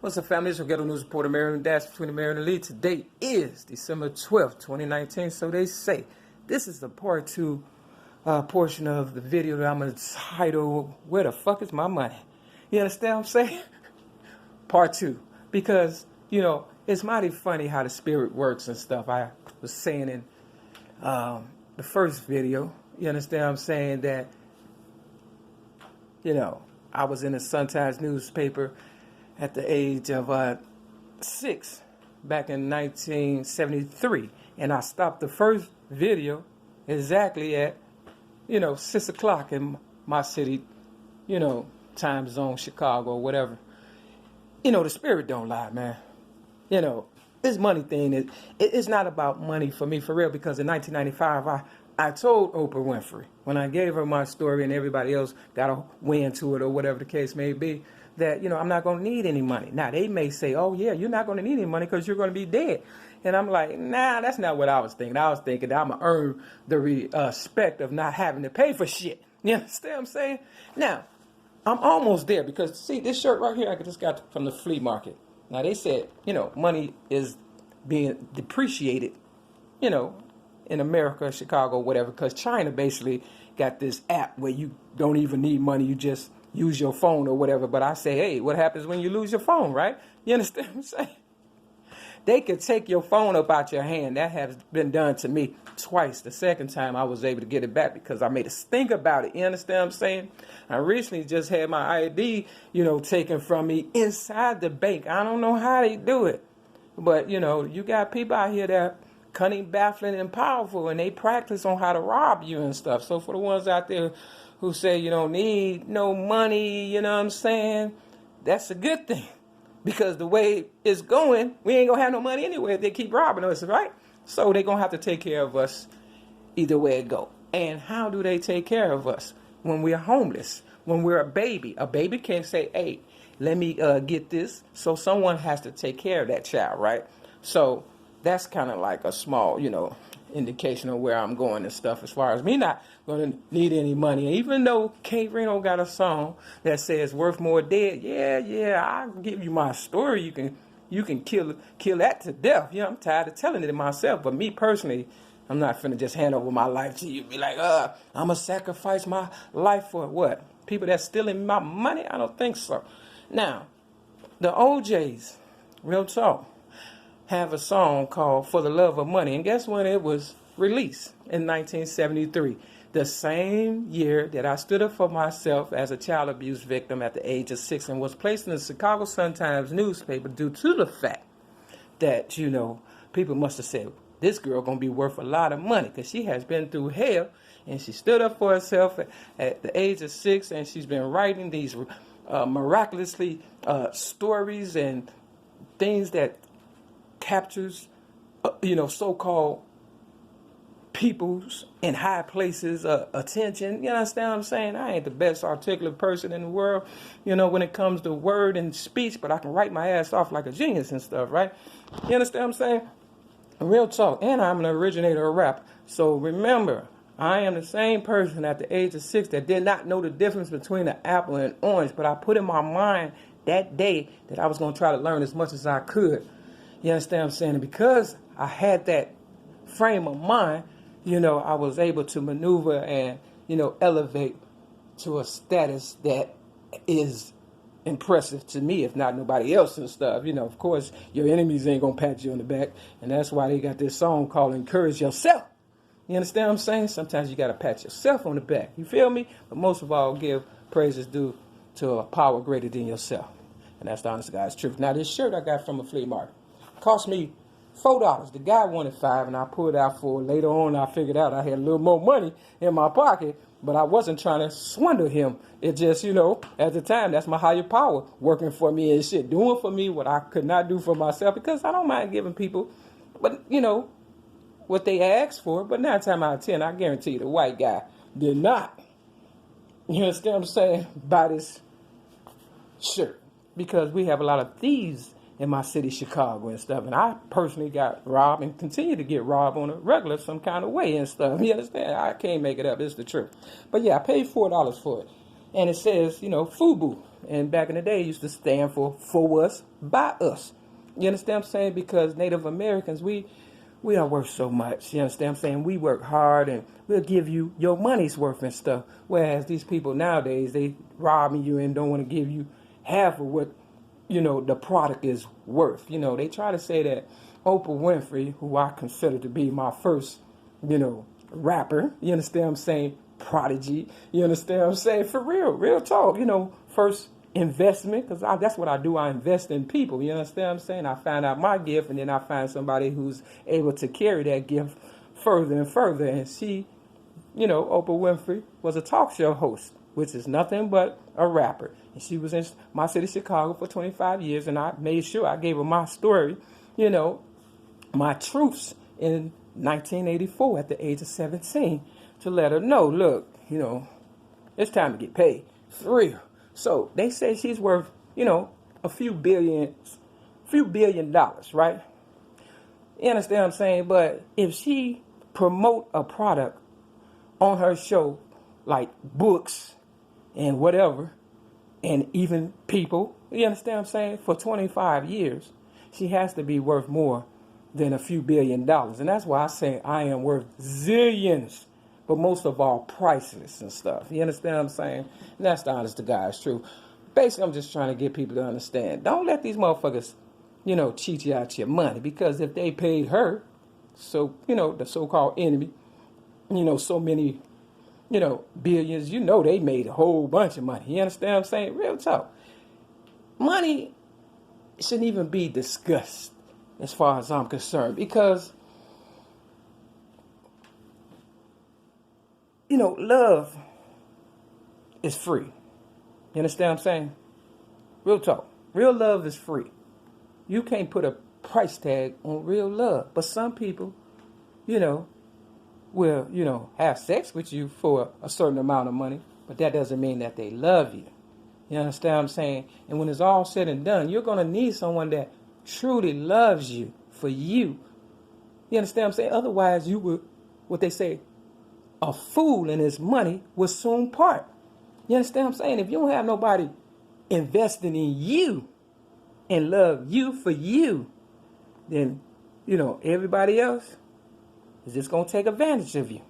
What's up, family? It's your Ghetto News Reporter, Maryland Dash between the Maryland Lead. Today is December 12th, 2019. So they say this is the part two portion of the video that I'm going to title, Where the Fuck is My Money? You understand what I'm saying? Part two. Because, you know, it's mighty funny how the spirit works and stuff. I was saying in the first video, you understand what I'm saying, that, you know, I was in the Sun-Times newspaper at the age of 6 back in 1973, and I stopped the first video exactly at 6 o'clock in my city, time zone, Chicago or whatever. The spirit don't lie, man. This money thing it's not about money for me, for real, because in 1995 I told Oprah Winfrey, when I gave her my story and everybody else got a wind to it or whatever the case may be, that, I'm not going to need any money. Now, they may say, oh, yeah, you're not going to need any money because you're going to be dead. And I'm like, nah, that's not what I was thinking. I was thinking that I'm going to earn the respect of not having to pay for shit. You understand what I'm saying? Now, I'm almost there because, see, this shirt right here I just got from the flea market. Now, they said, money is being depreciated, in America, Chicago, whatever, because China basically got this app where you don't even need money. You just use your phone or whatever. But I say, hey, what happens when you lose your phone, right? You understand what I'm saying? They could take your phone up out your hand. That has been done to me twice. The second time I was able to get it back because I made us think about it. You understand what I'm saying? I recently just had my ID, taken from me inside the bank. I don't know how they do it. But, you got people out here that are cunning, baffling, and powerful, and they practice on how to rob you and stuff. So for the ones out there who say you don't need no money, you know what I'm saying, that's a good thing. Because the way it's going, we ain't going to have no money anyway if they keep robbing us, right? So they're going to have to take care of us either way it go. And how do they take care of us? When we're homeless, when we're a baby. A baby can't say, hey, let me get this. So someone has to take care of that child, right? So that's kind of like a small, indication of where I'm going and stuff as far as me not going to need any money. Even though K Reno got a song that says worth more dead, yeah, I'll give you my story. You can kill that to death. I'm tired of telling it myself. But me personally, I'm not finna just hand over my life to you. Be like, I'm going to sacrifice my life for what? People that's stealing my money? I don't think so. Now, the OJs, real talk, have a song called For the Love of Money. And guess when it was released? In 1973. The same year that I stood up for myself as a child abuse victim at the age of 6 and was placed in the Chicago Sun-Times newspaper due to the fact that, people must have said, this girl going to be worth a lot of money because she has been through hell and she stood up for herself at the age of 6, and she's been writing these miraculously stories and things that captures, so-called people's in high places attention. You understand what I'm saying? I ain't the best articulate person in the world, when it comes to word and speech, but I can write my ass off like a genius and stuff, right? You understand what I'm saying? Real talk. And I'm an originator of rap. So remember, I am the same person at the age of 6 that did not know the difference between an apple and an orange, but I put in my mind that day that I was going to try to learn as much as I could. You understand what I'm saying? And because I had that frame of mind, I was able to maneuver and, elevate to a status that is impressive to me, if not nobody else and stuff. Of course, your enemies ain't going to pat you on the back. And that's why they got this song called Encourage Yourself. You understand what I'm saying? Sometimes you got to pat yourself on the back. You feel me? But most of all, give praises due to a power greater than yourself. And that's the honest to God's truth. Now, this shirt I got from a flea market cost me $4. The guy wanted $5, and I pulled out $4. Later on, I figured out I had a little more money in my pocket, but I wasn't trying to swindle him. It just, at the time, that's my higher power working for me and shit, doing for me what I could not do for myself, because I don't mind giving people, but, what they asked for. But 9 times out of 10, I guarantee you the white guy did not, you understand what I'm saying, buy this shirt, because we have a lot of thieves in my city, Chicago, and stuff. And I personally got robbed and continue to get robbed on a regular some kind of way and stuff. You understand? I can't make it up. It's the truth. But yeah, I paid $4 for it. And it says, FUBU. And back in the day, it used to stand for us, by us. You understand what I'm saying? Because Native Americans, we are worth so much. You understand what I'm saying? We work hard and we'll give you your money's worth and stuff. Whereas these people nowadays, they robbing you and don't want to give you half of what, the product is worth. They try to say that Oprah Winfrey, who I consider to be my first, rapper, you understand what I'm saying? Prodigy, you understand what I'm saying? For real talk, first investment, because that's what I do. I invest in people, you understand what I'm saying? I find out my gift, and then I find somebody who's able to carry that gift further and further. And she, Oprah Winfrey was a talk show host, which is nothing but a rapper. And she was in my city, Chicago, for 25 years, and I made sure I gave her my story, my truths in 1984 at the age of 17 to let her know, look, it's time to get paid, for real. So they say she's worth, a few billion dollars, right? You understand what I'm saying? But if she promote a product on her show, like books and whatever, and even people, you understand what I'm saying, for 25 years, she has to be worth more than a few $billion. And that's why I say I am worth zillions, but most of all priceless and stuff. You understand what I'm saying? And that's the honest to God's truth. Basically, I'm just trying to get people to understand. Don't let these motherfuckers, cheat you out your money. Because if they paid her, so, the so-called enemy, so many, billions, they made a whole bunch of money. You understand what I'm saying? Real talk. Money shouldn't even be discussed as far as I'm concerned. Because, love is free. You understand what I'm saying? Real talk. Real love is free. You can't put a price tag on real love. But some people, will, have sex with you for a certain amount of money. But that doesn't mean that they love you. You understand what I'm saying? And when it's all said and done, you're going to need someone that truly loves you for you. You understand what I'm saying? Otherwise, you would, what they say, a fool and his money will soon part. You understand what I'm saying? If you don't have nobody investing in you and love you for you, then, everybody else is just going to take advantage of you.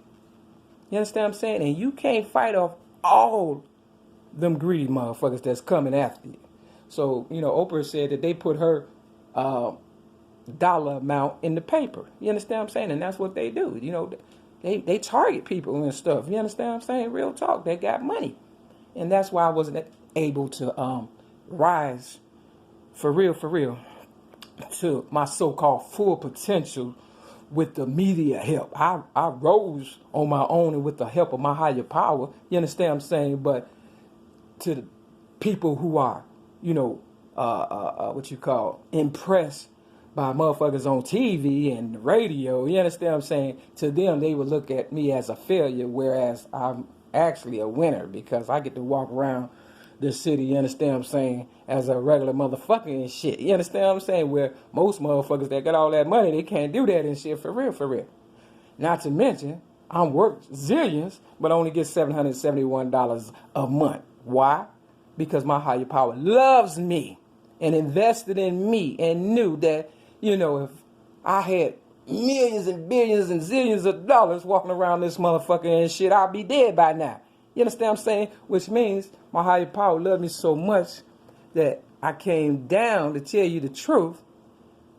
You understand what I'm saying? And you can't fight off all them greedy motherfuckers that's coming after you. So, Oprah said that they put her dollar amount in the paper. You understand what I'm saying? And that's what they do. They target people and stuff. You understand what I'm saying? Real talk. They got money. And that's why I wasn't able to rise for real, to my so-called full potential with the media help. I rose on my own and with the help of my higher power. You understand what I'm saying? But to the people who are, impressed by motherfuckers on TV and radio, you understand what I'm saying? To them, they would look at me as a failure, whereas I'm actually a winner because I get to walk around this city, you understand what I'm saying, as a regular motherfucker and shit. You understand what I'm saying? Where most motherfuckers that got all that money, they can't do that and shit for real. Not to mention, I'm worth zillions, but only get $771 a month. Why? Because my higher power loves me and invested in me and knew that, if I had millions and billions and zillions of dollars walking around this motherfucker and shit, I'll be dead by now. You understand what I'm saying? Which means my higher power loved me so much that I came down to tell you the truth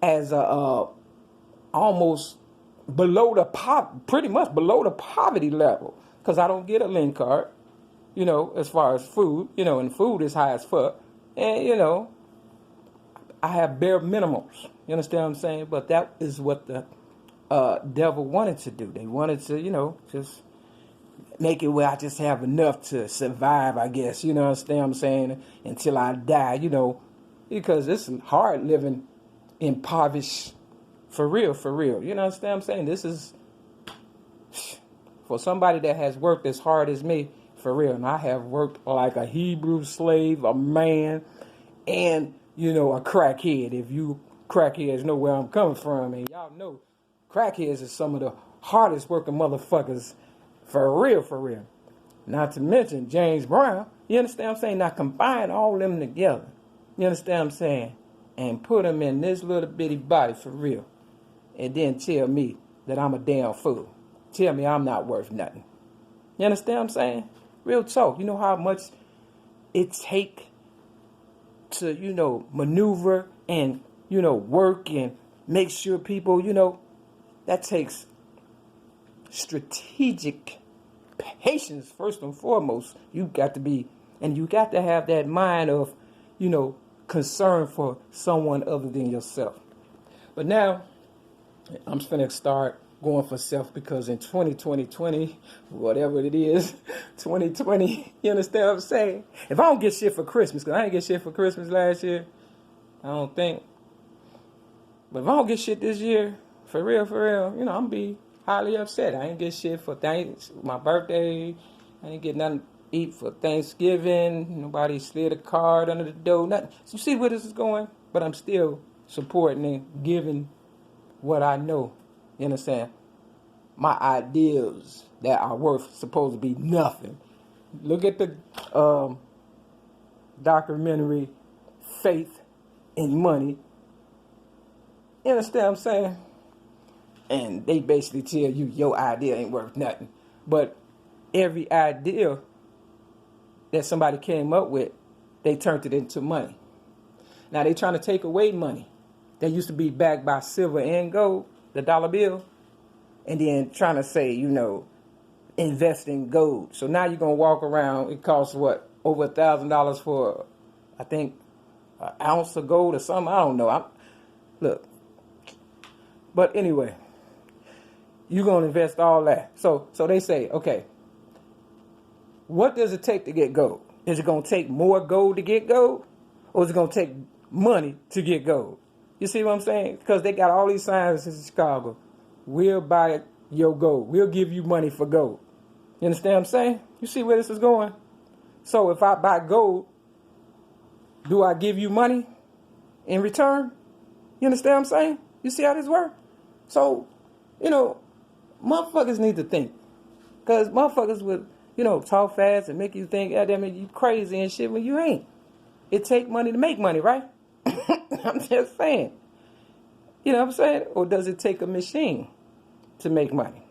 as almost pretty much below the poverty level. Because I don't get a link card, as far as food, and food is high as fuck. And, I have bare minimums. You understand what I'm saying? But that is what the devil wanted to do. They wanted to, just make it where I just have enough to survive, I guess. You know what I'm saying? Until I die, because it's hard living impoverished for real. You know what I'm saying? This is for somebody that has worked as hard as me, for real. And I have worked like a Hebrew slave, a man, and, a crackhead. If you crackheads know where I'm coming from, and y'all know crackheads is some of the hardest working motherfuckers for real. Not to mention James Brown, You understand what I'm saying? Now combine all them together. You understand what I'm saying? And put them in this little bitty body for real. And then tell me that I'm a damn fool. Tell me I'm not worth nothing. You understand what I'm saying? Real talk. You know how much it take to, maneuver and, work and make sure people, that takes strategic patience first and foremost. You got to have that mind of, concern for someone other than yourself. But now, I'm just going to start going for self because in 2020, whatever it is, 2020, you understand what I'm saying? If I don't get shit for Christmas, because I didn't get shit for Christmas last year, I don't think. But if I don't get shit this year, for real, I'm going to be highly upset. I ain't get shit for my birthday. I didn't get nothing to eat for Thanksgiving. Nobody slid a card under the door. Nothing. So you see where this is going? But I'm still supporting and giving what I know. You understand? My ideals that are worth supposed to be nothing. Look at the documentary Faith in Money. You understand what I'm saying? And they basically tell you your idea ain't worth nothing. But every idea that somebody came up with, they turned it into money. Now they trying to take away money that used to be backed by silver and gold, the dollar bill, and then trying to say, invest in gold. So now you're going to walk around, it costs what, over $1,000 for, I think, an ounce of gold or something? I don't know. Look. But anyway, you're going to invest all that. So they say, okay, what does it take to get gold? Is it going to take more gold to get gold? Or is it going to take money to get gold? You see what I'm saying? Because they got all these signs in Chicago. We'll buy your gold. We'll give you money for gold. You understand what I'm saying? You see where this is going? So if I buy gold, do I give you money in return? You understand what I'm saying? You see how this works? So, motherfuckers need to think. Because motherfuckers would, talk fast and make you think, damn it, you crazy and shit when you ain't. It take money to make money, right? I'm just saying. You know what I'm saying? Or does it take a machine to make money?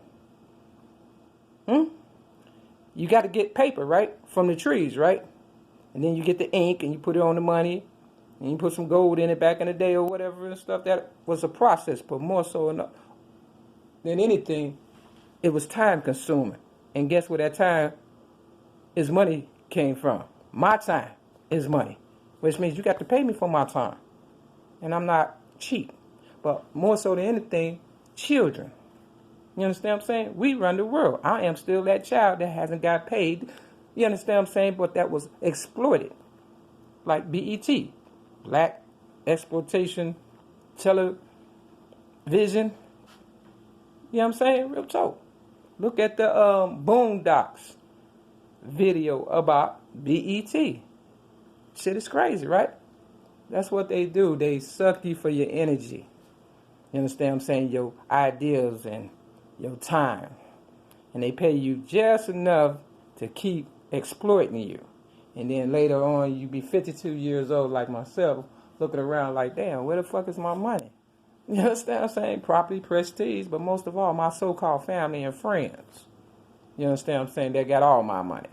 You got to get paper, right? From the trees, right? And then you get the ink and you put it on the money. And you put some gold in it back in the day or whatever and stuff. That was a process, but more so than anything, it was time consuming. And guess where that time is money came from? My time is money. Which means you got to pay me for my time. And I'm not cheap. But more so than anything, children. You understand what I'm saying? We run the world. I am still that child that hasn't got paid. You understand what I'm saying? But that was exploited. Like BET. Black Exploitation Television. You know what I'm saying? Real talk. Look at the Boondocks video about BET. Shit is crazy, right? That's what they do. They suck you for your energy. You understand what I'm saying? Your ideas and your time. And they pay you just enough to keep exploiting you. And then later on, you be 52 years old like myself, looking around like, damn, where the fuck is my money? You understand what I'm saying? Property, prestige, but most of all, my so-called family and friends. You understand what I'm saying? They got all my money.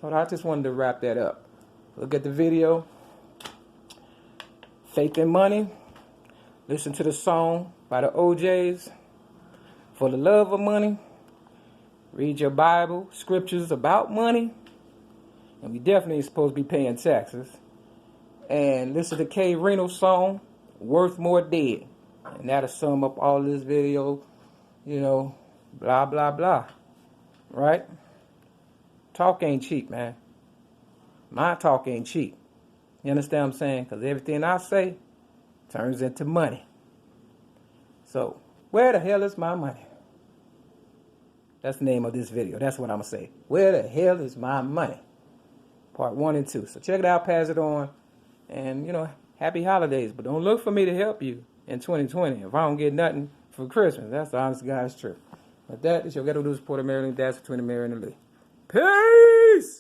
So I just wanted to wrap that up. Look at the video. Faith in Money. Listen to the song by the OJs. For the love of money. Read your Bible, scriptures about money. And we definitely ain't supposed to be paying taxes. And listen to K. Reno's song, Worth More Dead. And that'll sum up all this video, blah, blah, blah. Right? Talk ain't cheap, man. My talk ain't cheap. You understand what I'm saying? Because everything I say turns into money. So, where the hell is my money? That's the name of this video. That's what I'm going to say. Where the hell is my money? Part 1 and 2. So check it out, pass it on. And, happy holidays. But don't look for me to help you in 2020 if I don't get nothing for Christmas. That's the honest God's truth. But that is your ghetto news reporter, Marilyn Dash, between the Mary and the Lee. Peace!